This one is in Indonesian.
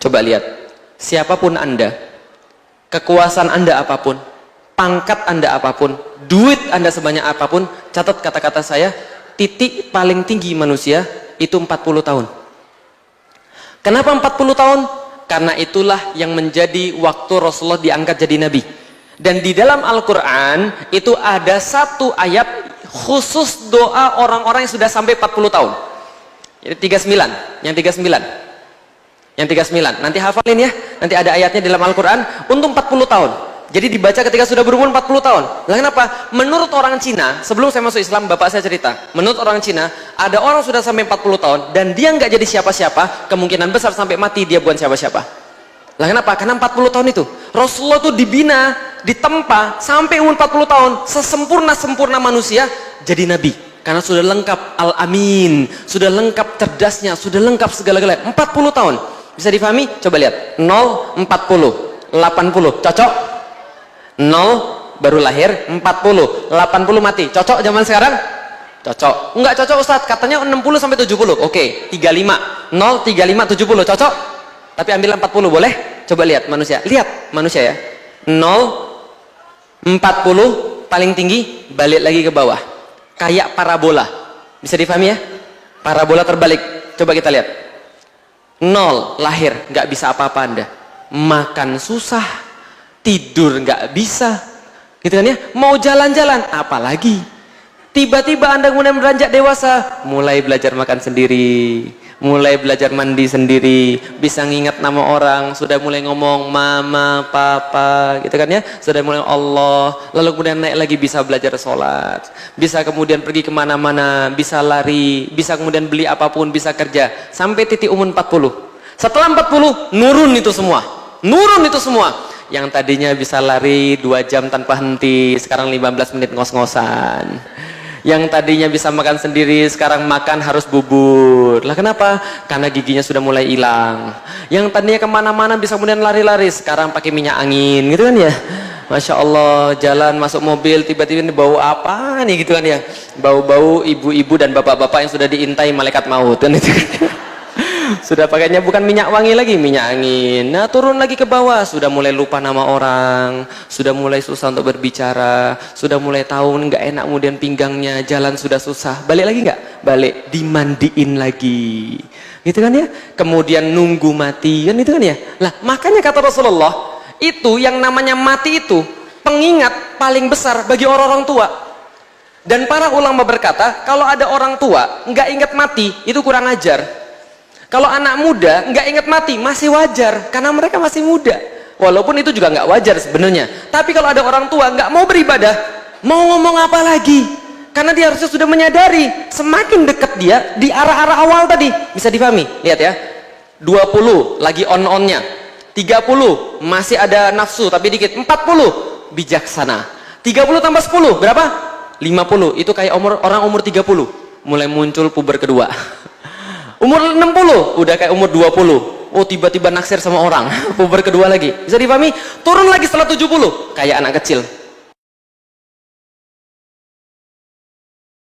Coba lihat, siapapun Anda, kekuasaan Anda apapun, pangkat Anda apapun, duit Anda sebanyak apapun, catat kata-kata saya, titik paling tinggi manusia itu 40 tahun. Kenapa 40 tahun? Karena itulah yang menjadi waktu Rasulullah diangkat jadi Nabi. Dan di dalam Al-Quran itu ada satu ayat khusus doa orang-orang yang sudah sampai 40 tahun. Jadi 39, yang 39. Yang 39, nanti hafalin ya, nanti ada ayatnya dalam Al-Quran untuk 40 tahun. Jadi dibaca ketika sudah berumur 40 tahun. Lah kenapa? Menurut orang Cina, sebelum saya masuk Islam, bapak saya cerita, menurut orang Cina, ada orang sudah sampai 40 tahun dan dia nggak jadi siapa-siapa, kemungkinan besar sampai mati dia bukan siapa-siapa. Lah kenapa? Karena 40 tahun itu Rasulullah tuh dibina, ditempa sampai umur 40 tahun, sesempurna-sempurna manusia jadi nabi. Karena sudah lengkap al-amin, sudah lengkap cerdasnya, sudah lengkap segala-galanya. 40 tahun. Bisa difahami? Coba lihat. 0, 40, 80. Cocok? 0 baru lahir, 40, 80 mati. Cocok zaman sekarang? Cocok. Enggak cocok Ustadz, katanya 60 sampai 70. Oke, 35. 0, 35, 70. Cocok? Tapi ambil 40 boleh? Coba lihat manusia. Lihat manusia ya. 0, 40 paling tinggi, balik lagi ke bawah. Kayak parabola. Bisa difahami ya? Parabola terbalik. Coba kita lihat. 0 lahir, nggak bisa apa-apa Anda. Makan susah, tidur nggak bisa, gitu kan ya? Mau jalan-jalan, apalagi. Tiba-tiba Anda kemudian beranjak dewasa, mulai belajar makan sendiri, mulai belajar mandi sendiri, bisa ngingat nama orang, sudah mulai ngomong mama, papa, gitu kan ya? Sudah mulai Allah, lalu kemudian naik lagi bisa belajar sholat, bisa kemudian pergi kemana-mana, bisa lari, bisa kemudian beli apapun, bisa kerja, sampai titik umur 40. Setelah 40, nurun itu semua, nurun itu semua. Yang tadinya bisa lari 2 jam tanpa henti, sekarang 15 menit ngos-ngosan. Yang tadinya bisa makan sendiri, sekarang makan harus bubur. Lah kenapa? Karena giginya sudah mulai hilang. Yang tadinya kemana-mana bisa kemudian lari-lari, sekarang pakai minyak angin, gitu kan ya? Masya Allah, jalan masuk mobil, tiba-tiba ini bau apa nih, gitu kan ya? Bau-bau ibu-ibu dan bapak-bapak yang sudah diintai malaikat maut, kan itu. Sudah pakainya bukan minyak wangi lagi, minyak angin. Nah turun lagi ke bawah, sudah mulai lupa nama orang, sudah mulai susah untuk berbicara, sudah mulai tahu nggak enak kemudian pinggangnya, jalan sudah susah. Balik lagi nggak? Balik, dimandiin lagi, gitu kan ya? Kemudian nunggu mati, kan itu kan ya? Lah makanya kata Rasulullah, itu yang namanya mati itu pengingat paling besar bagi orang-orang tua. Dan para ulama berkata, kalau ada orang tua nggak ingat mati, itu kurang ajar. Kalau anak muda nggak ingat mati masih wajar karena mereka masih muda. Walaupun itu juga nggak wajar sebenarnya. Tapi kalau ada orang tua nggak mau beribadah, mau ngomong apa lagi? Karena dia harusnya sudah menyadari semakin dekat dia di arah-arah awal tadi. Bisa difahami? Lihat ya. 20 lagi on-onnya. 30 masih ada nafsu tapi dikit. 40 bijaksana. 30 tambah 10 berapa? 50. Itu kayak orang umur 30 mulai muncul puber kedua. Umur 60 udah kayak umur 20. Oh tiba-tiba naksir sama orang. Puber kedua lagi. Bisa dipahami? Turun lagi setelah 70 kayak anak kecil.